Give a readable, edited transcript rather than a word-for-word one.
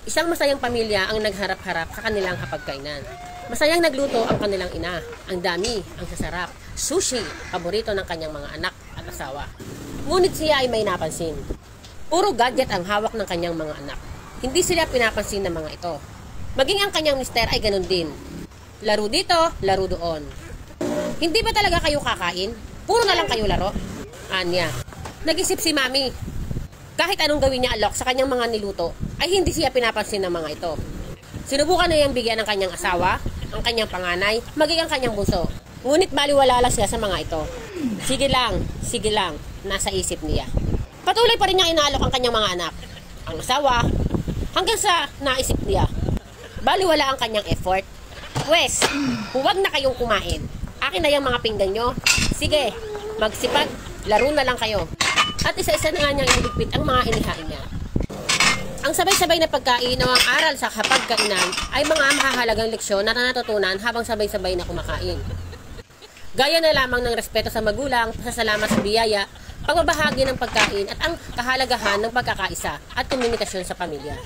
Isang masayang pamilya ang nagharap-harap sa kanilang hapagkainan. Masayang nagluto ang kanilang ina. Ang dami, ang sasarap. Sushi, paborito ng kanyang mga anak at asawa. Ngunit siya ay may napansin. Puro gadget ang hawak ng kanyang mga anak. Hindi sila pinapansin ng mga ito. Maging ang kanyang mister ay ganun din. Laro dito, laro doon. Hindi ba talaga kayo kakain? Puro na lang kayo laro? Anya. Nag-isip si Mami. Kahit anong gawin niya alok sa kanyang mga niluto, ay hindi siya pinapansin ng mga ito. Sinubukan na niyang bigyan ng kanyang asawa, ang kanyang panganay, maging ang kanyang bunso. Ngunit baliwala lang siya sa mga ito. Sige lang, nasa isip niya. Patuloy pa rin niyang inaalok ang kanyang mga anak, ang asawa, hanggang sa naisip niya. Baliwala ang kanyang effort. Wes, huwag na kayong kumain. Akin na yung mga pinggan nyo. Sige, magsipag, laro na lang kayo. At isa-isa na nga niyang iligpit ang mga inihain niya. Ang sabay-sabay na pagkain o ang aral sa hapagkainan ay mga mahahalagang leksyon na natutunan habang sabay-sabay na kumakain. Gaya na lamang ng respeto sa magulang, pasasalamat sa biyaya, pagbabahagi ng pagkain at ang kahalagahan ng pagkakaisa at komunikasyon sa pamilya.